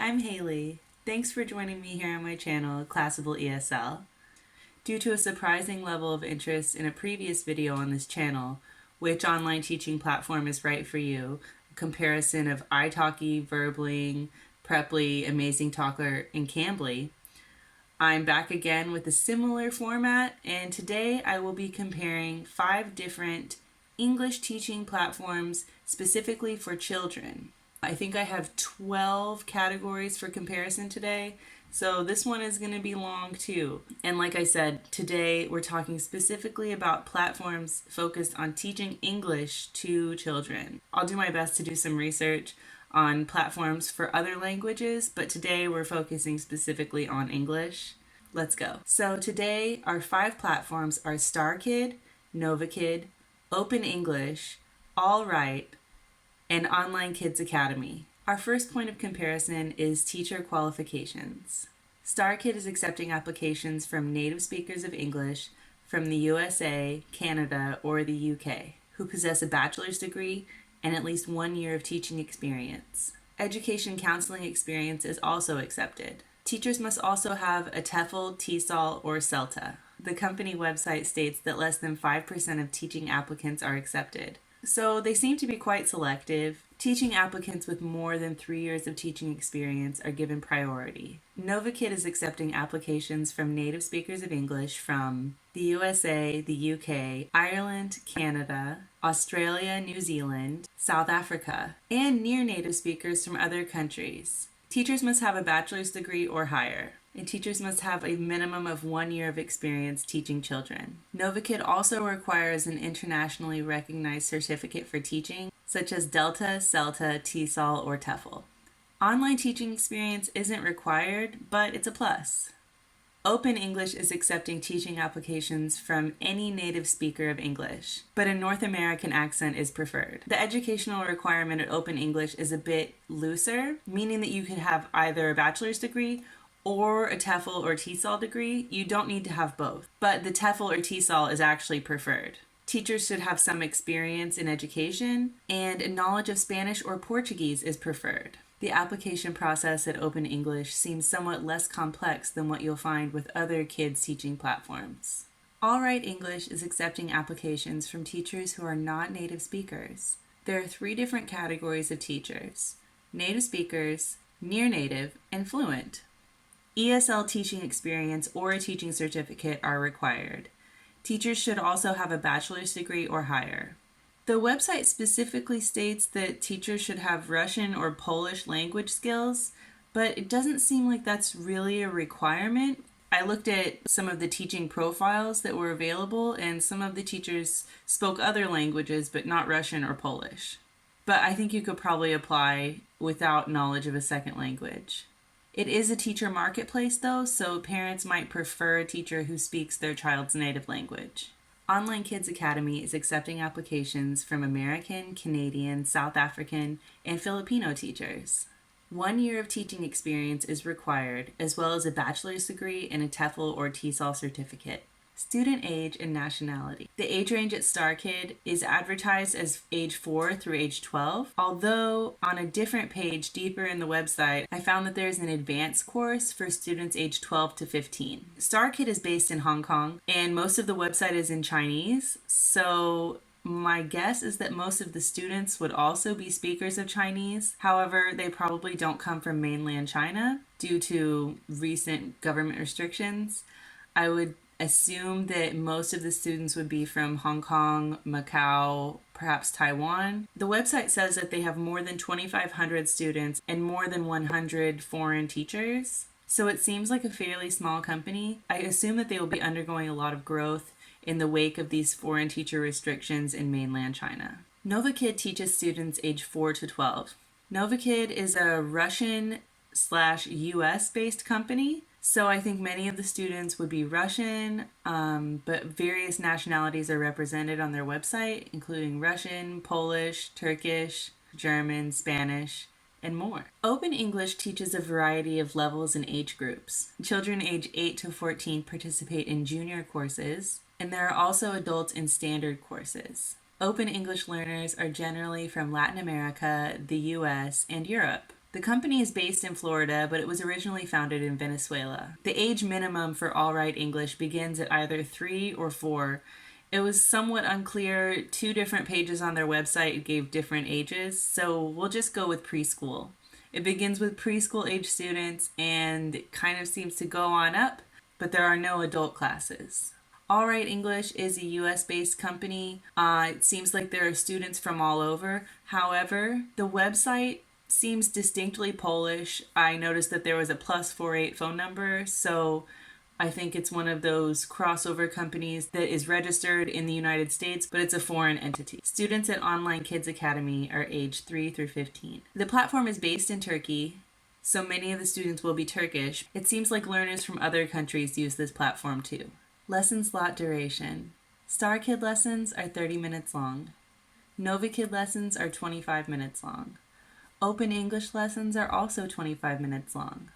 I'm Haley. Thanks for joining me here on my channel, Classable ESL. Due to a surprising level of interest in a previous video on this channel, which online teaching platform is right for you, a comparison of italki, Verbling, Preply, Amazing Talker, and Cambly, I'm back again with a similar format, and today I will be comparing 5 different English teaching platforms specifically for children. I think I have 12 categories for comparison today, so this one is going to be long too. And like I said, today we're talking specifically about platforms focused on teaching English to children. I'll do my best to do some research on platforms for other languages, but today we're focusing specifically on English. Let's go. So today our 5 platforms are Starkid, Novakid, OpenEnglish, AllWrite, and Online Kids Academy. Our first point of comparison is teacher qualifications. Starkid is accepting applications from native speakers of English from the USA, Canada, or the UK who possess a bachelor's degree and at least 1 year of teaching experience. Education counseling experience is also accepted. Teachers must also have a TEFL, TESOL, or CELTA. The company website states that less than 5% of teaching applicants are accepted. So they seem to be quite selective. Teaching applicants with more than 3 years of teaching experience are given priority. Novakid is accepting applications from native speakers of English from the USA, the UK, Ireland, Canada, Australia, New Zealand, South Africa, and near native speakers from other countries. Teachers must have a bachelor's degree or higher, and teachers must have a minimum of 1 year of experience teaching children. Novakid also requires an internationally recognized certificate for teaching, such as Delta, CELTA, TESOL, or TEFL. Online teaching experience isn't required, but it's a plus. OpenEnglish is accepting teaching applications from any native speaker of English, but a North American accent is preferred. The educational requirement at OpenEnglish is a bit looser, meaning that you could have either a bachelor's degree or a TEFL or TESOL degree. You don't need to have both, but the TEFL or TESOL is actually preferred. Teachers should have some experience in education, and a knowledge of Spanish or Portuguese is preferred. The application process at OpenEnglish seems somewhat less complex than what you'll find with other kids teaching platforms. AllWrite English is accepting applications from teachers who are not native speakers. There are 3 different categories of teachers: native speakers, near native, and fluent. ESL teaching experience or a teaching certificate are required. Teachers should also have a bachelor's degree or higher. The website specifically states that teachers should have Russian or Polish language skills, but it doesn't seem like that's really a requirement. I looked at some of the teaching profiles that were available, and some of the teachers spoke other languages, but not Russian or Polish. But I think you could probably apply without knowledge of a second language. It is a teacher marketplace though, so parents might prefer a teacher who speaks their child's native language. Online Kids Academy is accepting applications from American, Canadian, South African, and Filipino teachers. 1 year of teaching experience is required, as well as a bachelor's degree and a TEFL or TESOL certificate. Student age and nationality. The age range at Starkid is advertised as age 4 through age 12, although on a different page deeper in the website, I found that there's an advanced course for students age 12 to 15. Starkid is based in Hong Kong, and most of the website is in Chinese, so my guess is that most of the students would also be speakers of Chinese. However, they probably don't come from mainland China due to recent government restrictions. I would assume that most of the students would be from Hong Kong, Macau, perhaps Taiwan. The website says that they have more than 2,500 students and more than 100 foreign teachers. So it seems like a fairly small company. I assume that they will be undergoing a lot of growth in the wake of these foreign teacher restrictions in mainland China. Novakid teaches students age 4 to 12. Novakid is a Russian/US based company. So I think many of the students would be Russian, but various nationalities are represented on their website, including Russian, Polish, Turkish, German, Spanish, and more. OpenEnglish teaches a variety of levels and age groups. Children age 8 to 14 participate in junior courses, and there are also adults in standard courses. OpenEnglish learners are generally from Latin America, the US, and Europe. The company is based in Florida, but it was originally founded in Venezuela. The age minimum for All Right English begins at either 3 or 4. It was somewhat unclear. 2 different pages on their website gave different ages, so we'll just go with preschool. It begins with preschool age students and it kind of seems to go on up, but there are no adult classes. All Right English is a US-based company. It seems like there are students from all over. However, the website seems distinctly Polish. I noticed that there was a +48 phone number, so I think it's one of those crossover companies that is registered in the United States, but it's a foreign entity. Students at Online Kids Academy are aged 3 through 15. The platform is based in Turkey, so many of the students will be Turkish. It seems like learners from other countries use this platform too. Lesson slot duration. Starkid lessons are 30 minutes long. Novakid lessons are 25 minutes long. OpenEnglish lessons are also 25 minutes long.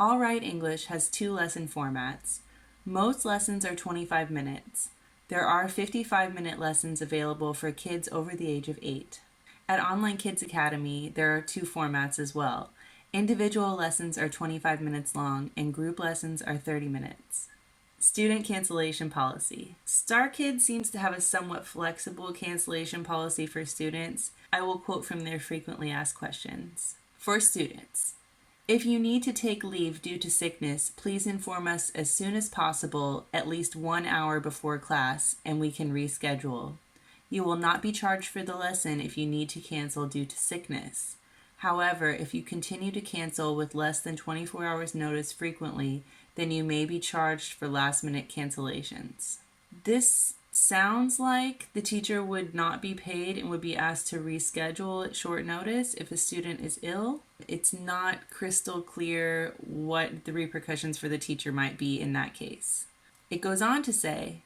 All Right English has 2 lesson formats. Most lessons are 25 minutes. There are 55-minute lessons available for kids over the age of 8. At Online Kids Academy, there are 2 formats as well. Individual lessons are 25 minutes long and group lessons are 30 minutes. Student cancellation policy. Starkid seems to have a somewhat flexible cancellation policy for students. I will quote from their frequently asked questions. For students, if you need to take leave due to sickness, please inform us as soon as possible, at least 1 hour before class, and we can reschedule. You will not be charged for the lesson if you need to cancel due to sickness. However, if you continue to cancel with less than 24 hours notice frequently, then you may be charged for last-minute cancellations. This sounds like the teacher would not be paid and would be asked to reschedule at short notice if a student is ill. It's not crystal clear what the repercussions for the teacher might be in that case. It goes on to say,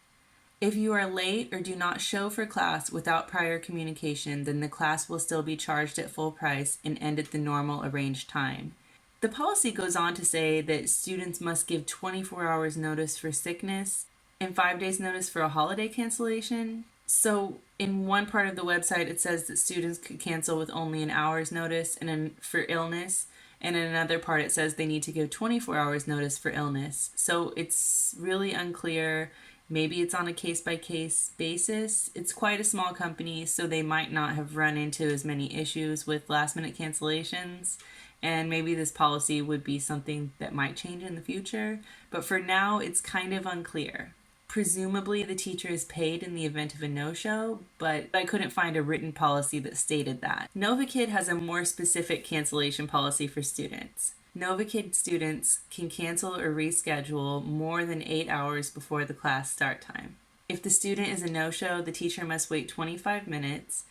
if you are late or do not show for class without prior communication, then the class will still be charged at full price and end at the normal arranged time. The policy goes on to say that students must give 24 hours notice for sickness and 5 days notice for a holiday cancellation. So in one part of the website, it says that students could cancel with only an hour's notice for illness. And in another part, it says they need to give 24 hours notice for illness. So it's really unclear. Maybe it's on a case-by-case basis. It's quite a small company, so they might not have run into as many issues with last-minute cancellations. And maybe this policy would be something that might change in the future. But for now, it's kind of unclear. Presumably, the teacher is paid in the event of a no-show, but I couldn't find a written policy that stated that. Novakid has a more specific cancellation policy for students. Novakid students can cancel or reschedule more than 8 hours before the class start time. If the student is a no-show, the teacher must wait 25 minutes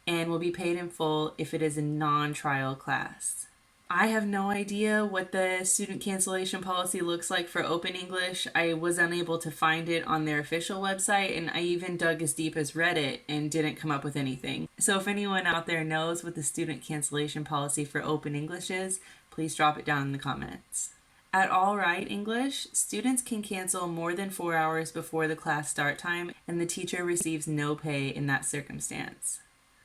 and will be paid in full if it is a non-trial class. I have no idea what the student cancellation policy looks like for OpenEnglish. I was unable to find it on their official website, and I even dug as deep as Reddit and didn't come up with anything. So if anyone out there knows what the student cancellation policy for OpenEnglish is, please drop it down in the comments. At All Right English, students can cancel more than 4 hours before the class start time, and the teacher receives no pay in that circumstance.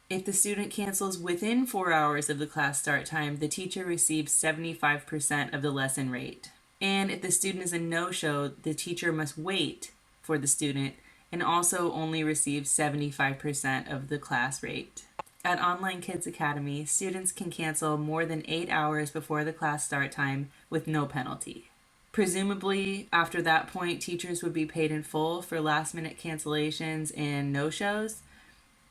If the student cancels within 4 hours of the class start time, the teacher receives 75% of the lesson rate. And if the student is a no-show, the teacher must wait for the student and also only receives 75% of the class rate. At Online Kids Academy, students can cancel more than 8 hours before the class start time with no penalty. Presumably, after that point, teachers would be paid in full for last-minute cancellations and no-shows.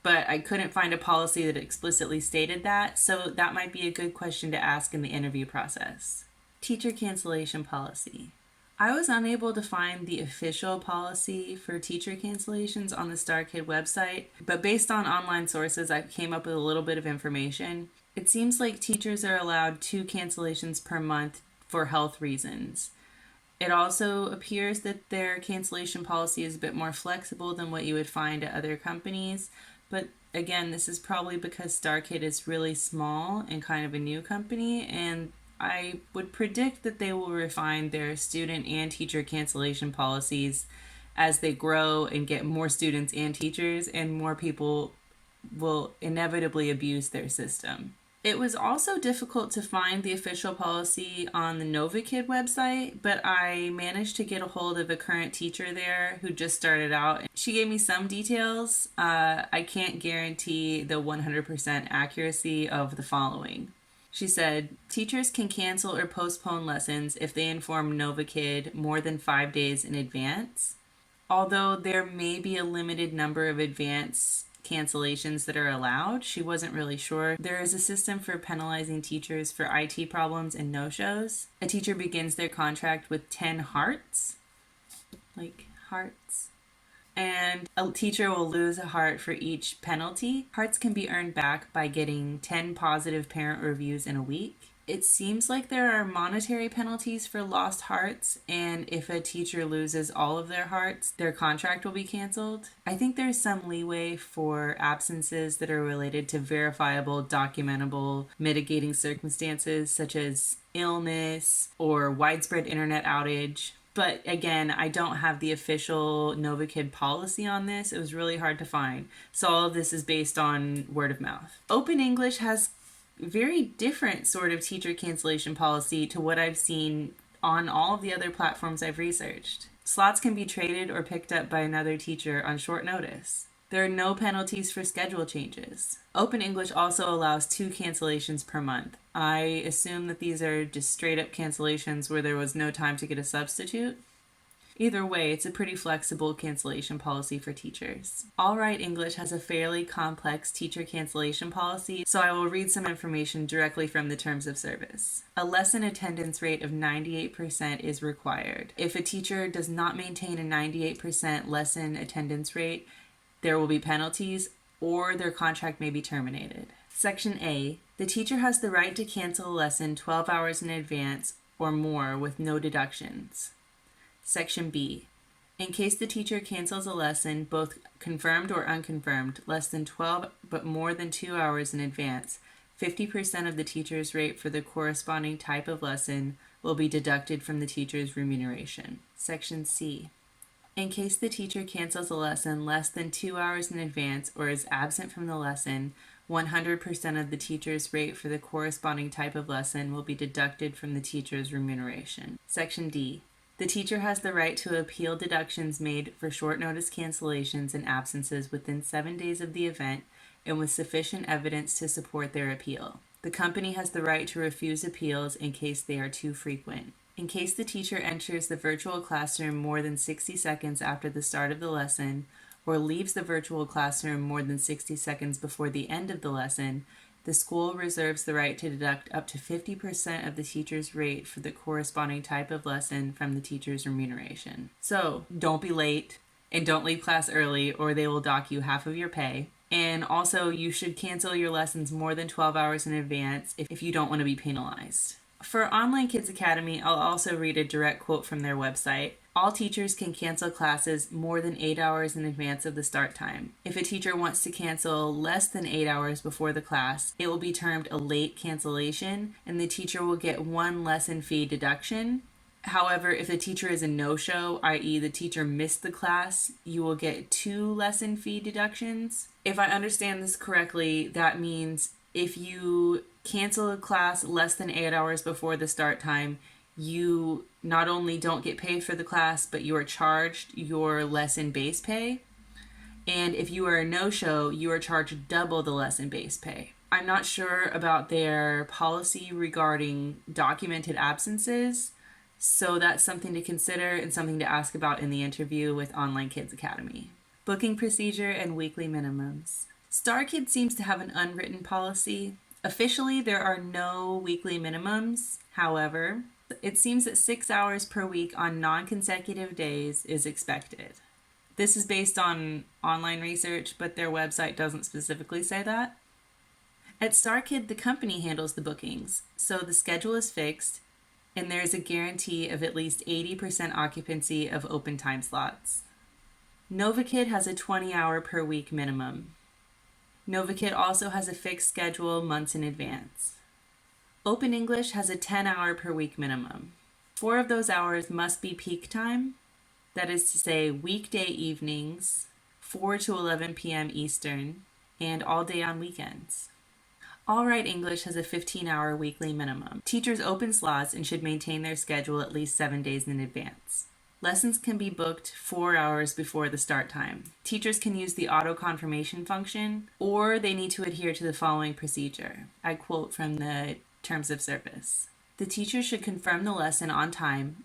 But I couldn't find a policy that explicitly stated that, so that might be a good question to ask in the interview process. Teacher cancellation policy. I was unable to find the official policy for teacher cancellations on the Starkid website, but based on online sources, I came up with a little bit of information. It seems like teachers are allowed 2 cancellations per month for health reasons. It also appears that their cancellation policy is a bit more flexible than what you would find at other companies. But again, this is probably because Starkid is really small and kind of a new company, and I would predict that they will refine their student and teacher cancellation policies as they grow and get more students and teachers, and more people will inevitably abuse their system. It was also difficult to find the official policy on the Novakid website, but I managed to get a hold of a current teacher there who just started out. She gave me some details. I can't guarantee the 100% accuracy of the following. She said, teachers can cancel or postpone lessons if they inform Novakid more than 5 days in advance. Although there may be a limited number of advance cancellations that are allowed, she wasn't really sure. There is a system for penalizing teachers for IT problems and no-shows. A teacher begins their contract with 10 hearts, like hearts, and a teacher will lose a heart for each penalty. Hearts can be earned back by getting 10 positive parent reviews in a week. It seems like there are monetary penalties for lost hearts, and if a teacher loses all of their hearts, their contract will be canceled. I think there's some leeway for absences that are related to verifiable, documentable, mitigating circumstances such as illness or widespread internet outage. But again, I don't have the official Novakid policy on this. It was really hard to find. So all of this is based on word of mouth. OpenEnglish has very different sort of teacher cancellation policy to what I've seen on all of the other platforms I've researched. Slots can be traded or picked up by another teacher on short notice. There are no penalties for schedule changes. OpenEnglish also allows 2 cancellations per month. I assume that these are just straight up cancellations where there was no time to get a substitute. Either way, it's a pretty flexible cancellation policy for teachers. All Right English has a fairly complex teacher cancellation policy, so I will read some information directly from the terms of service. A lesson attendance rate of 98% is required. If a teacher does not maintain a 98% lesson attendance rate, there will be penalties or their contract may be terminated. Section A. The teacher has the right to cancel a lesson 12 hours in advance or more with no deductions. Section B. In case the teacher cancels a lesson, both confirmed or unconfirmed, less than 12 but more than 2 hours in advance, 50% of the teacher's rate for the corresponding type of lesson will be deducted from the teacher's remuneration. Section C. In case the teacher cancels a lesson less than 2 hours in advance or is absent from the lesson, 100% of the teacher's rate for the corresponding type of lesson will be deducted from the teacher's remuneration. Section D. The teacher has the right to appeal deductions made for short notice cancellations and absences within 7 days of the event and with sufficient evidence to support their appeal. The company has the right to refuse appeals in case they are too frequent. In case the teacher enters the virtual classroom more than 60 seconds after the start of the lesson or leaves the virtual classroom more than 60 seconds before the end of the lesson, the school reserves the right to deduct up to 50% of the teacher's rate for the corresponding type of lesson from the teacher's remuneration. So, don't be late and don't leave class early or they will dock you half of your pay. And also, you should cancel your lessons more than 12 hours in advance if you don't want to be penalized. For Online Kids Academy, I'll also read a direct quote from their website. All teachers can cancel classes more than 8 hours in advance of the start time. If a teacher wants to cancel less than 8 hours before the class, it will be termed a late cancellation, and the teacher will get 1 lesson fee deduction. However, if the teacher is a no-show, i.e. the teacher missed the class, you will get 2 lesson fee deductions. If I understand this correctly, that means if you cancel a class less than 8 hours before the start time, you not only don't get paid for the class, but you are charged your lesson base pay. And if you are a no-show, you are charged double the lesson base pay. I'm not sure about their policy regarding documented absences, so that's something to consider and something to ask about in the interview with Online Kids Academy. Booking procedure and weekly minimums. Starkid seems to have an unwritten policy. Officially, there are no weekly minimums. However, it seems that 6 hours per week on non-consecutive days is expected. This is based on online research, but their website doesn't specifically say that. At Starkid, the company handles the bookings, so the schedule is fixed, and there is a guarantee of at least 80% occupancy of open time slots. Novakid has a 20-hour per week minimum. Novakid also has a fixed schedule months in advance. OpenEnglish has a 10-hour per week minimum. 4 of those hours must be peak time, that is to say weekday evenings, 4 to 11 p.m. Eastern, and all day on weekends. All Right English has a 15-hour weekly minimum. Teachers open slots and should maintain their schedule at least 7 days in advance. Lessons can be booked 4 hours before the start time. Teachers can use the auto-confirmation function, or they need to adhere to the following procedure. I quote from the Terms of Service. The teacher should confirm the lesson on time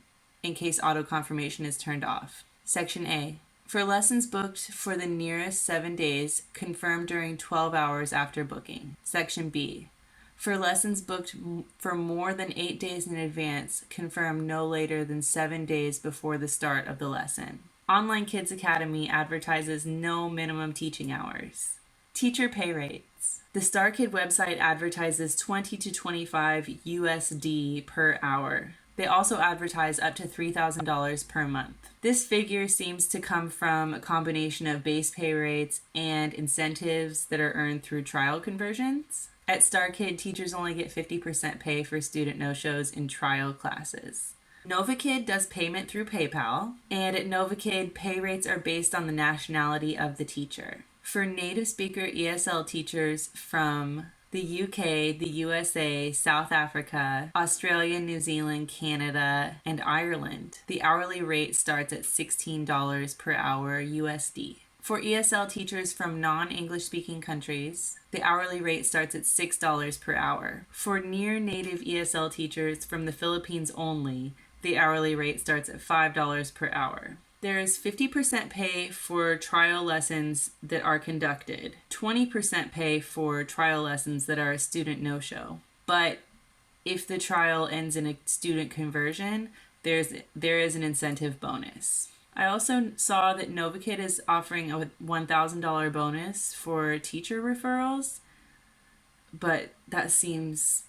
in case auto-confirmation is turned off. Section A. For lessons booked for the nearest 7 days, confirm during 12 hours after booking. Section B. For lessons booked for more than 8 days in advance, confirm no later than 7 days before the start of the lesson. Online Kids Academy advertises no minimum teaching hours. Teacher pay rates. The Starkid website advertises 20 to 25 USD per hour. They also advertise up to $3,000 per month. This figure seems to come from a combination of base pay rates and incentives that are earned through trial conversions. At Starkid, teachers only get 50% pay for student no-shows in trial classes. Novakid does payment through PayPal, and at Novakid, pay rates are based on the nationality of the teacher. For native speaker ESL teachers from the UK, the USA, South Africa, Australia, New Zealand, Canada, and Ireland, the hourly rate starts at $16 per hour USD. For ESL teachers from non-English speaking countries, the hourly rate starts at $6 per hour. For near-native ESL teachers from the Philippines only, the hourly rate starts at $5 per hour. There is 50% pay for trial lessons that are conducted, 20% pay for trial lessons that are a student no-show. But if the trial ends in a student conversion, there is an incentive bonus. I also saw that Novakid is offering a $1,000 bonus for teacher referrals, but that seems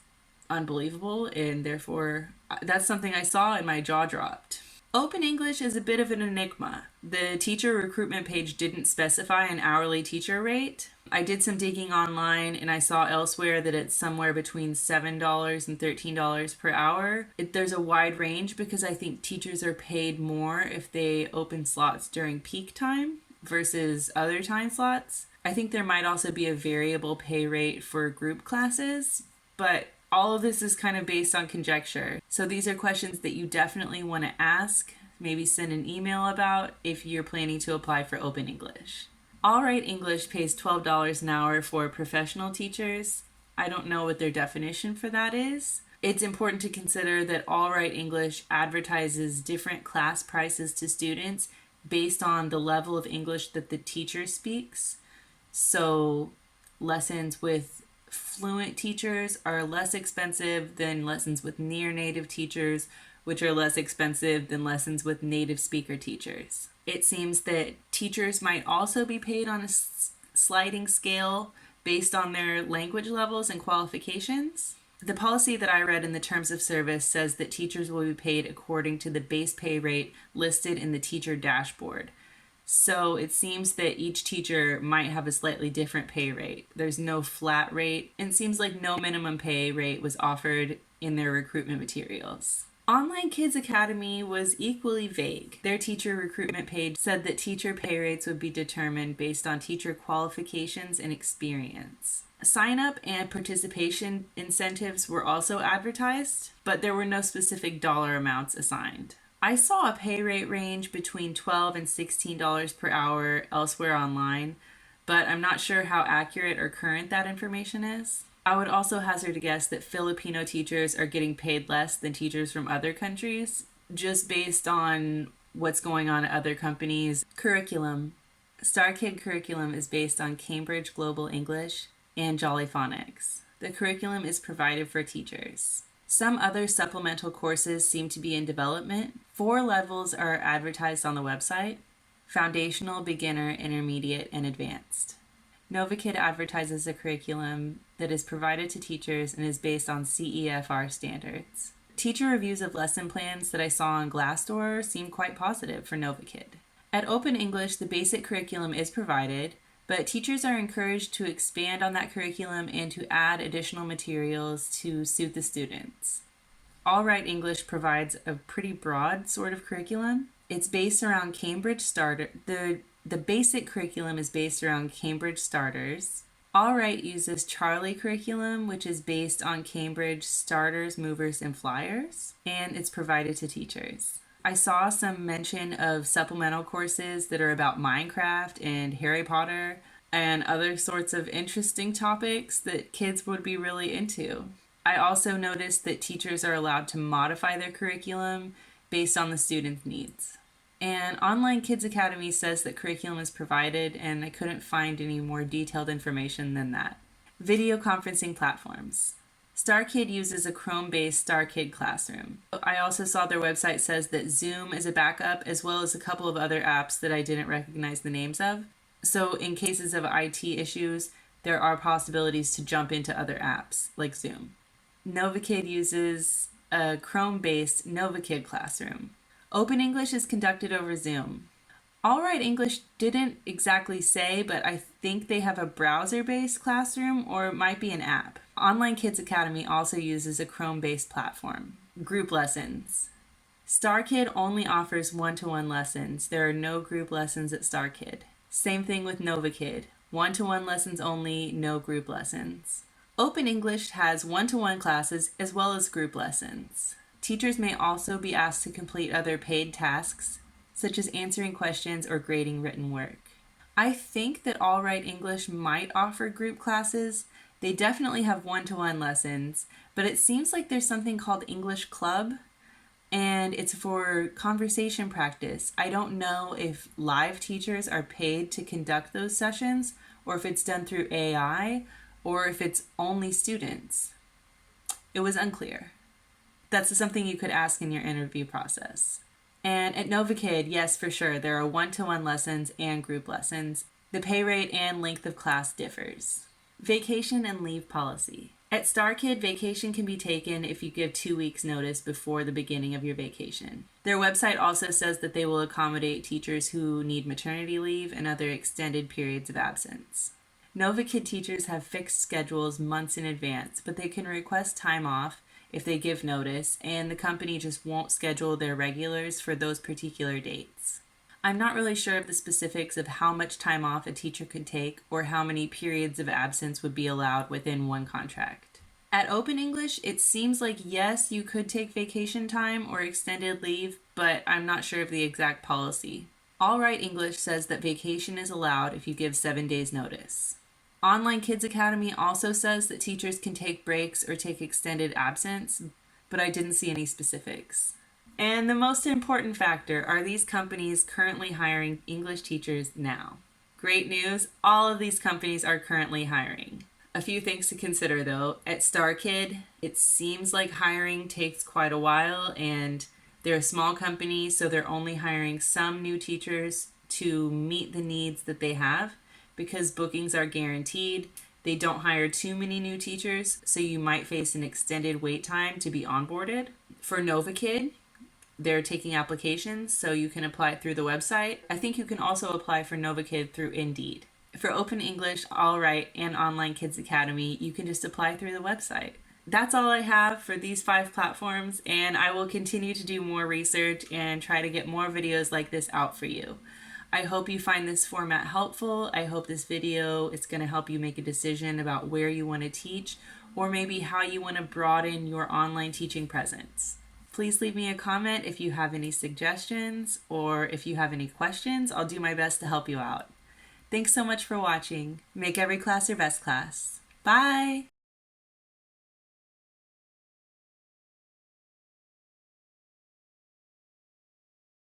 unbelievable, and therefore that's something I saw and my jaw dropped. OpenEnglish is a bit of an enigma. The teacher recruitment page didn't specify an hourly teacher rate. I did some digging online and I saw elsewhere that it's somewhere between $7 and $13 per hour. There's a wide range because I think teachers are paid more if they open slots during peak time versus other time slots. I think there might also be a variable pay rate for group classes, but all of this is kind of based on conjecture. So these are questions that you definitely want to ask, maybe send an email about if you're planning to apply for OpenEnglish. All Right English pays $12 an hour for professional teachers. I don't know what their definition for that is. It's important to consider that All Right English advertises different class prices to students based on the level of English that the teacher speaks. So lessons with fluent teachers are less expensive than lessons with near native teachers, which are less expensive than lessons with native speaker teachers. It seems that teachers might also be paid on a sliding scale based on their language levels and qualifications. The policy that I read in the Terms of Service says that teachers will be paid according to the base pay rate listed in the teacher dashboard. So it seems that each teacher might have a slightly different pay rate. There's no flat rate, and it seems like no minimum pay rate was offered in their recruitment materials. Online Kids Academy was equally vague. Their teacher recruitment page said that teacher pay rates would be determined based on teacher qualifications and experience. Sign-up and participation incentives were also advertised, but there were no specific dollar amounts assigned. I saw a pay rate range between $12 and $16 per hour elsewhere online, but I'm not sure how accurate or current that information is. I would also hazard a guess that Filipino teachers are getting paid less than teachers from other countries, just based on what's going on at other companies. Curriculum. Starkid curriculum is based on Cambridge Global English and Jolly Phonics. The curriculum is provided for teachers. Some other supplemental courses seem to be in development. 4 levels are advertised on the website: foundational, beginner, intermediate, and advanced. Novakid advertises a curriculum that is provided to teachers and is based on CEFR standards. Teacher reviews of lesson plans that I saw on Glassdoor seem quite positive for Novakid. At OpenEnglish, the basic curriculum is provided, but teachers are encouraged to expand on that curriculum and to add additional materials to suit the students. All Right English provides a pretty broad sort of curriculum. It's based around Cambridge Starter. The basic curriculum is based around Cambridge Starters. Alright uses Charlie curriculum, which is based on Cambridge starters, movers, and flyers, and it's provided to teachers. I saw some mention of supplemental courses that are about Minecraft and Harry Potter and other sorts of interesting topics that kids would be really into. I also noticed that teachers are allowed to modify their curriculum based on the student's needs. And Online Kids Academy says that curriculum is provided, and I couldn't find any more detailed information than that. Video conferencing platforms. Starkid uses a Chrome-based Starkid classroom. I also saw their website says that Zoom is a backup, as well as a couple of other apps that I didn't recognize the names of. So in cases of IT issues, there are possibilities to jump into other apps like Zoom. Novakid uses a Chrome-based Novakid classroom. OpenEnglish is conducted over Zoom. Alright English didn't exactly say, but I think they have a browser-based classroom, or it might be an app. Online Kids Academy also uses a Chrome-based platform. Group lessons. Starkid only offers one-to-one lessons. There are no group lessons at Starkid. Same thing with Novakid. One-to-one lessons only, no group lessons. OpenEnglish has one-to-one classes as well as group lessons. Teachers may also be asked to complete other paid tasks, such as answering questions or grading written work. I think that Alright English might offer group classes. They definitely have one-to-one lessons, but it seems like there's something called English Club, and it's for conversation practice. I don't know if live teachers are paid to conduct those sessions, or if it's done through AI, or if it's only students. It was unclear. That's something you could ask in your interview process. And at Novakid, yes, for sure, there are one-to-one lessons and group lessons. The pay rate and length of class differs. Vacation and leave policy. At Starkid, vacation can be taken if you give 2 weeks notice before the beginning of your vacation. Their website also says that they will accommodate teachers who need maternity leave and other extended periods of absence. Novakid teachers have fixed schedules months in advance, but they can request time off if they give notice, and the company just won't schedule their regulars for those particular dates. I'm not really sure of the specifics of how much time off a teacher could take or how many periods of absence would be allowed within one contract. At OpenEnglish, it seems like yes, you could take vacation time or extended leave, but I'm not sure of the exact policy. Alright English says that vacation is allowed if you give 7 days notice. Online Kids Academy also says that teachers can take breaks or take extended absence, but I didn't see any specifics. And the most important factor, are these companies currently hiring English teachers now? Great news, all of these companies are currently hiring. A few things to consider though. At Starkid, it seems like hiring takes quite a while, and they're a small company, so they're only hiring some new teachers to meet the needs that they have. Because bookings are guaranteed, they don't hire too many new teachers, so you might face an extended wait time to be onboarded. For Novakid, they're taking applications, so you can apply through the website. I think you can also apply for Novakid through Indeed. For OpenEnglish, Alright, and Online Kids Academy, you can just apply through the website. That's all I have for these 5 platforms, and I will continue to do more research and try to get more videos like this out for you. I hope you find this format helpful. I hope this video is going to help you make a decision about where you want to teach, or maybe how you want to broaden your online teaching presence. Please leave me a comment if you have any suggestions or if you have any questions. I'll do my best to help you out. Thanks so much for watching. Make every class your best class. Bye!